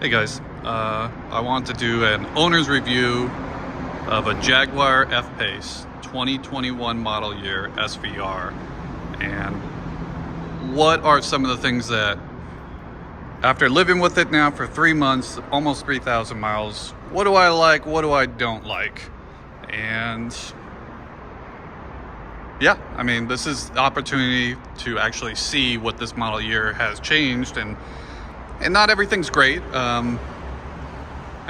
Hey guys, I want to do an owner's review of a Jaguar F-Pace 2021 model year SVR, and what are some of the things that, after living with it now for 3 months, almost 3,000 miles, what do I like, what do I don't like? And yeah, I mean, this is the opportunity to actually see what this model year has changed, and not everything's great, and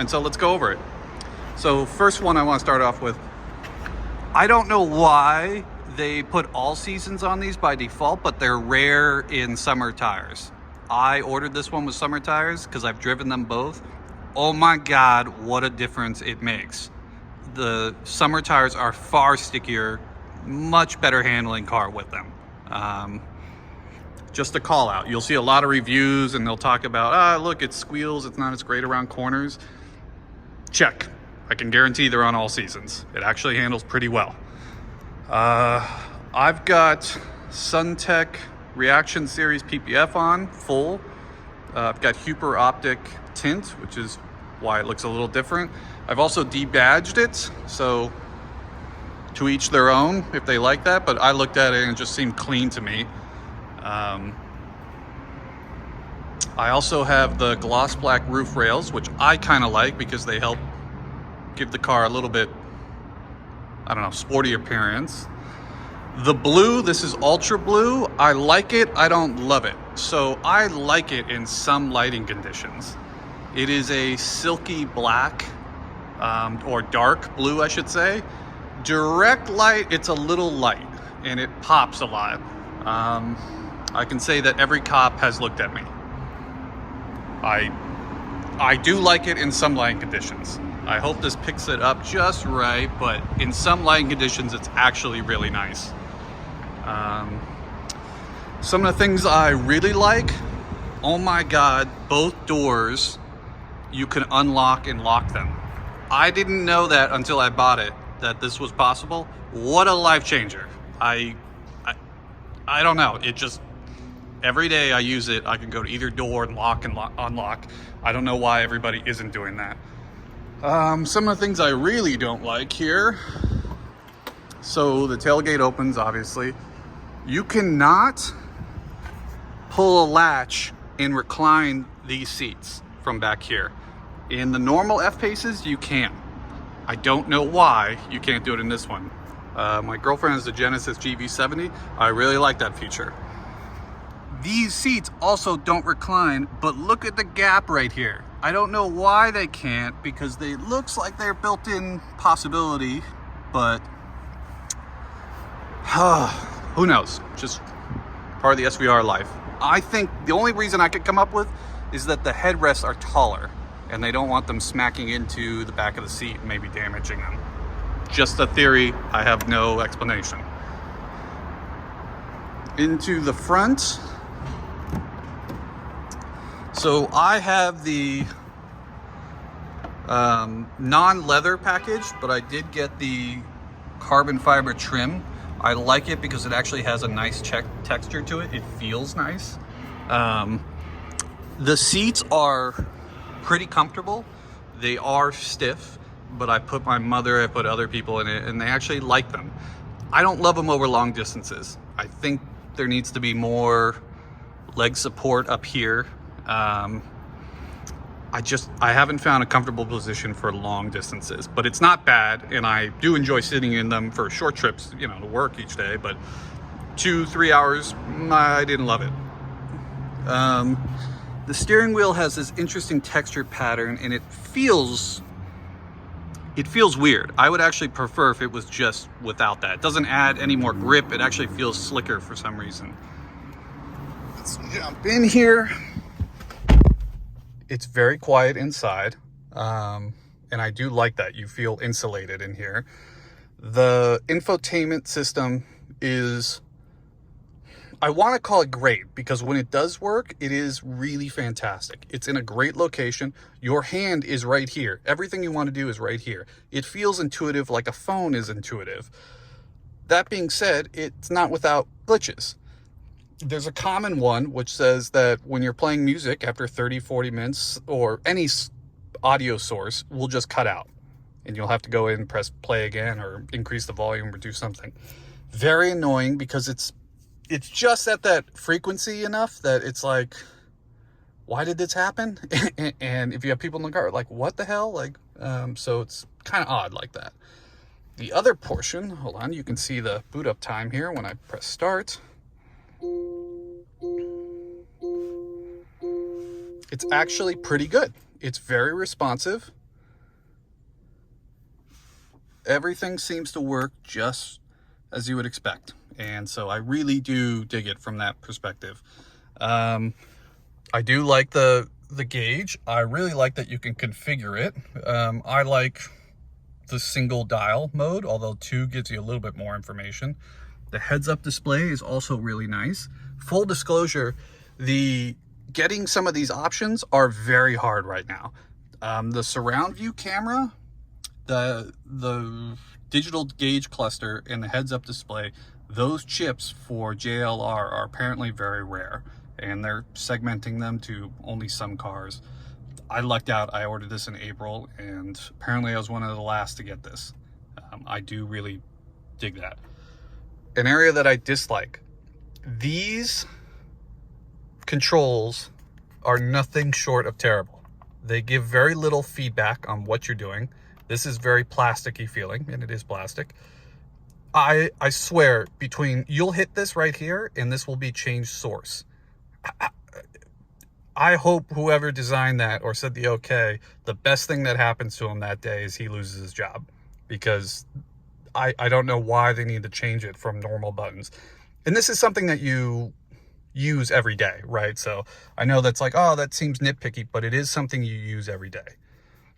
so let's go over it. So first one I want to start off with, I don't know why they put all seasons on these by default, but they're rare in summer tires. I ordered this one with summer tires because I've driven them both. Oh my God, what a difference it makes. The summer tires are far stickier, much better handling car with them. Just a call out. You'll see a lot of reviews and they'll talk about, look, it squeals, it's not as great around corners. Check. I can guarantee they're on all seasons. It actually handles pretty well. I've got SunTech Reaction Series PPF on, full. I've got Huper Optic tint, which is why it looks a little different. I've also debadged it, so to each their own if they like that, but I looked at it and it just seemed clean to me. I also have the gloss black roof rails, which I kind of like because they help give the car a little bit, I don't know, sporty appearance. The blue, this is ultra blue. I like it, I don't love it. So I like it in some lighting conditions. It is a silky black, or dark blue, I should say. Direct light, it's a little light and it pops a lot. I can say that every cop has looked at me. I do like it in some lighting conditions. I hope this picks it up just right, but in some lighting conditions, it's actually really nice. Some of the things I really like, oh my God, both doors, you can unlock and lock them. I didn't know that until I bought it, that this was possible. What a life changer. I don't know, it just, every day I use it, I can go to either door and lock and unlock. I don't know why everybody isn't doing that. Some of the things I really don't like here. So the tailgate opens, obviously. You cannot pull a latch and recline these seats from back here. In the normal F-Paces, you can. I don't know why you can't do it in this one. My girlfriend has the Genesis GV70. I really like that feature. These seats also don't recline, but look at the gap right here. I don't know why they can't, because they looks like they're built-in possibility, but who knows? Just part of the SVR life. I think the only reason I could come up with is that the headrests are taller and they don't want them smacking into the back of the seat and maybe damaging them. Just a theory, I have no explanation. Into the front. So I have the non-leather package, but I did get the carbon fiber trim. I like it because it actually has a nice texture to it. It feels nice. The seats are pretty comfortable. They are stiff, but I put my mother, I put other people in it, and they actually like them. I don't love them over long distances. I think there needs to be more leg support up here. I haven't found a comfortable position for long distances, but it's not bad, and I do enjoy sitting in them for short trips, you know, to work each day, but 2-3 hours, I didn't love it. The steering wheel has this interesting texture pattern, and it feels weird. I would actually prefer if it was just without that. It doesn't add any more grip. It actually feels slicker for some reason. Let's jump in here. It's very quiet inside, and I do like that. You feel insulated in here. The infotainment system is, I want to call it great, because when it does work, it is really fantastic. It's in a great location. Your hand is right here. Everything you want to do is right here. It feels intuitive, like a phone is intuitive. That being said, it's not without glitches. there's a common one which says that when you're playing music after 30-40 minutes, or any audio source will just cut out and you'll have to go in and press play again or increase the volume or do something. Very annoying, because it's just at that frequency enough that it's like, why did this happen? And if you have people in the car, like, what the hell? Like, so it's kind of odd like that. The other portion, hold on, you can see the boot up time here when I press start. It's actually pretty good. It's very responsive. Everything seems to work just as you would expect. And so I really do dig it from that perspective. I do like the gauge. I really like that you can configure it. I like the single dial mode, although 2 gives you a little bit more information. The heads-up display is also really nice. Full disclosure, getting some of these options are very hard right now. The surround view camera, the digital gauge cluster, and the heads-up display, those chips for JLR are apparently very rare, and they're segmenting them to only some cars. I lucked out. I ordered this in April, and apparently I was one of the last to get this. I do really dig that. An area that I dislike, these controls are nothing short of terrible. They give very little feedback on what you're doing. This is very plasticky feeling, and it is plastic. I swear, you'll hit this right here and this will be change source. I hope whoever designed that or said the okay, the best thing that happens to him that day is he loses his job, because I don't know why they need to change it from normal buttons. And this is something that you use every day, right? So I know that's like, oh, that seems nitpicky, but it is something you use every day.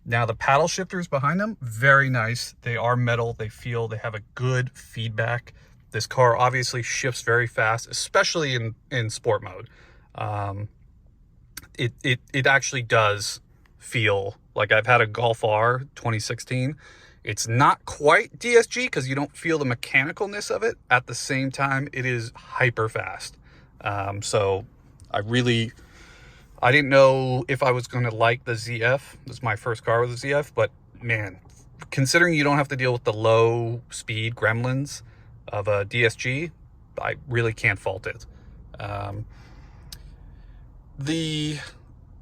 Now the paddle shifters behind them, very nice. They are metal. They have a good feedback. This car obviously shifts very fast, especially in sport mode. It actually does feel like, I've had a Golf R 2016. It's not quite DSG because you don't feel the mechanicalness of it. At the same time, it is hyper fast. So I didn't know if I was going to like the ZF. This is my first car with a ZF, but man, considering you don't have to deal with the low speed gremlins of a DSG, I really can't fault it.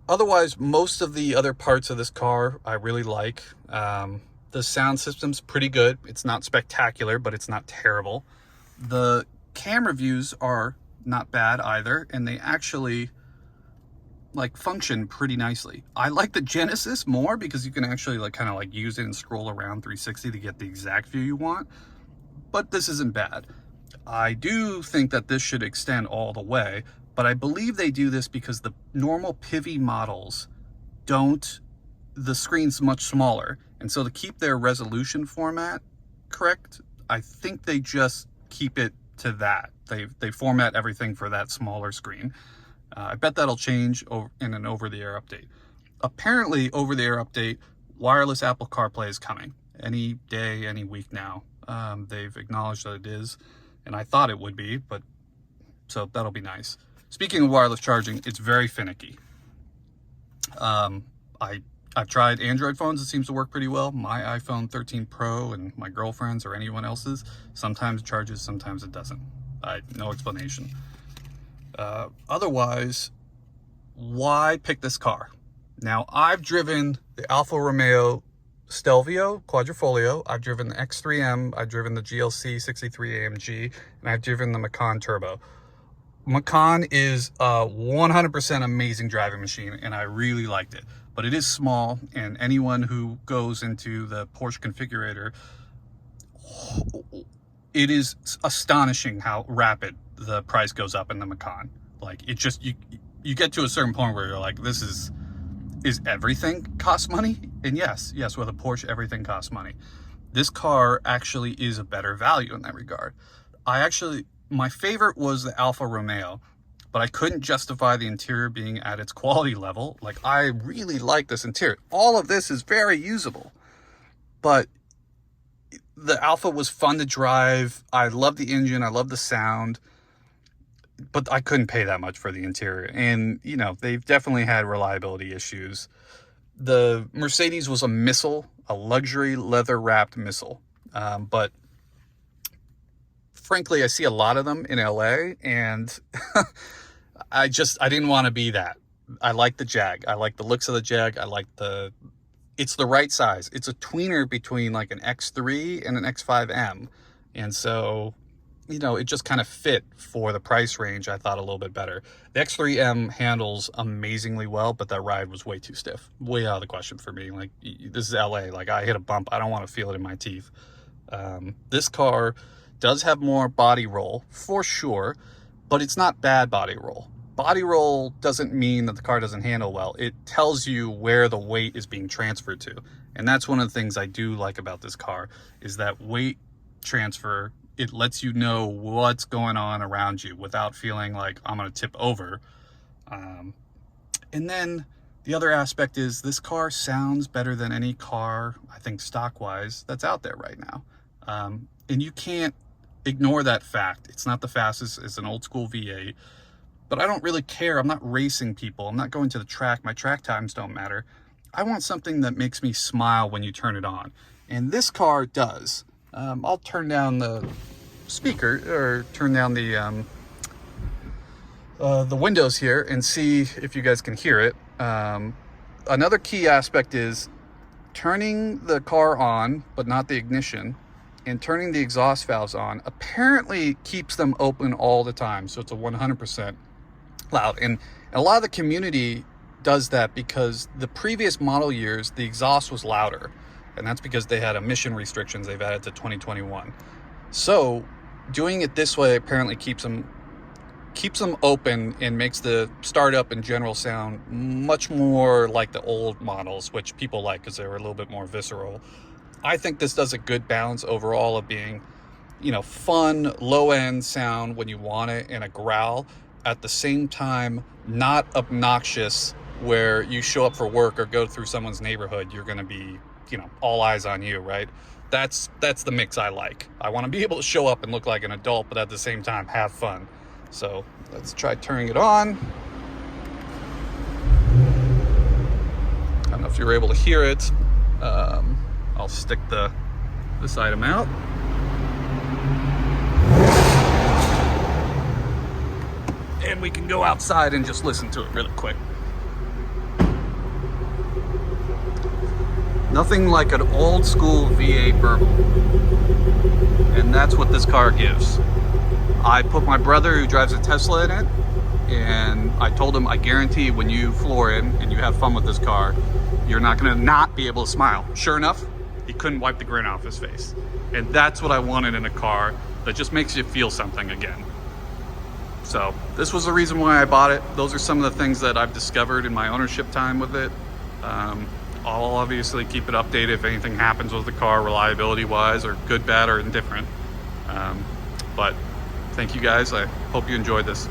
Otherwise, most of the other parts of this car I really like. The sound system's pretty good. It's not spectacular, but it's not terrible. The camera views are not bad either, and they actually function pretty nicely. I like the Genesis more because you can actually kind of use it and scroll around 360 to get the exact view you want, but this isn't bad. I do think that this should extend all the way, but I believe they do this because the normal Pivi models the screen's much smaller, and so to keep their resolution format correct, I think they just keep it to that. They format everything for that smaller screen. I bet that'll change in an over-the-air update. Apparently, over-the-air update, wireless Apple CarPlay is coming any day, any week now. They've acknowledged that it is, and I thought it would be, but so that'll be nice. Speaking of wireless charging, it's very finicky. I've tried Android phones. It seems to work pretty well. My iPhone 13 Pro and my girlfriend's or anyone else's, sometimes it charges, sometimes it doesn't. No explanation. Otherwise, why pick this car? Now, I've driven the Alfa Romeo Stelvio Quadrifoglio, I've driven the X3M, I've driven the GLC 63 AMG, and I've driven the Macan Turbo. Macan is a 100% amazing driving machine, and I really liked it. But it is small, and anyone who goes into the Porsche configurator, it is astonishing how rapid the price goes up in the Macan. It just, you get to a certain point where you're like, this is everything cost money? And yes, with a Porsche, everything costs money. This car actually is a better value in that regard. My favorite was the Alfa Romeo, but I couldn't justify the interior being at its quality level. I really like this interior. All of this is very usable, but the Alfa was fun to drive. I love the engine. I love the sound. but I couldn't pay that much for the interior. And, you know, they've definitely had reliability issues. The Mercedes was a missile, a luxury leather-wrapped missile. But frankly, I see a lot of them in LA, and I didn't want to be that. I like the Jag. I like the looks of the Jag. It's the right size. It's a tweener between like an X3 and an X5M. And so, you know, it just kind of fit for the price range. I thought a little bit better. The X3M handles amazingly well, but that ride was way too stiff. Way out of the question for me. Like, this is LA. Like, I hit a bump. I don't want to feel it in my teeth. This car does have more body roll, for sure, but it's not bad body roll. Body roll doesn't mean that the car doesn't handle well. It tells you where the weight is being transferred to. And that's one of the things I do like about this car, is that weight transfer. It lets you know what's going on around you without feeling like I'm going to tip over. And then the other aspect is this car sounds better than any car, I think stock-wise, that's out there right now. And you can't ignore that fact. It's not the fastest. It's an old school V8. But I don't really care. I'm not racing people. I'm not going to the track. My track times don't matter. I want something that makes me smile when you turn it on. And this car does. I'll turn down the speaker, or turn down the windows here and see if you guys can hear it. Another key aspect is turning the car on, but not the ignition, and turning the exhaust valves on apparently keeps them open all the time. So it's a 100% loud. And a lot of the community does that because the previous model years, the exhaust was louder. And that's because they had emission restrictions they've added to 2021. So doing it this way apparently keeps them open and makes the startup in general sound much more like the old models, which people like because they were a little bit more visceral. I think this does a good balance overall of being, you know, fun, low-end sound when you want it, and a growl at the same time, not obnoxious where you show up for work or go through someone's neighborhood, you're going to be, you know, all eyes on you, right? That's the mix I like. I want to be able to show up and look like an adult, but at the same time have fun. So let's try turning it on. I don't know if you're able to hear it. I'll stick this item out. And we can go outside and just listen to it really quick. Nothing like an old school V8 burble. And that's what this car gives. I put my brother who drives a Tesla in it, and I told him, I guarantee when you floor in and you have fun with this car, you're not gonna not be able to smile. Sure enough, he couldn't wipe the grin off his face. And that's what I wanted in a car that just makes you feel something again. So this was the reason why I bought it. Those are some of the things that I've discovered in my ownership time with it. I'll obviously keep it updated if anything happens with the car reliability wise, or good, bad, or indifferent. But thank you guys. I hope you enjoyed this.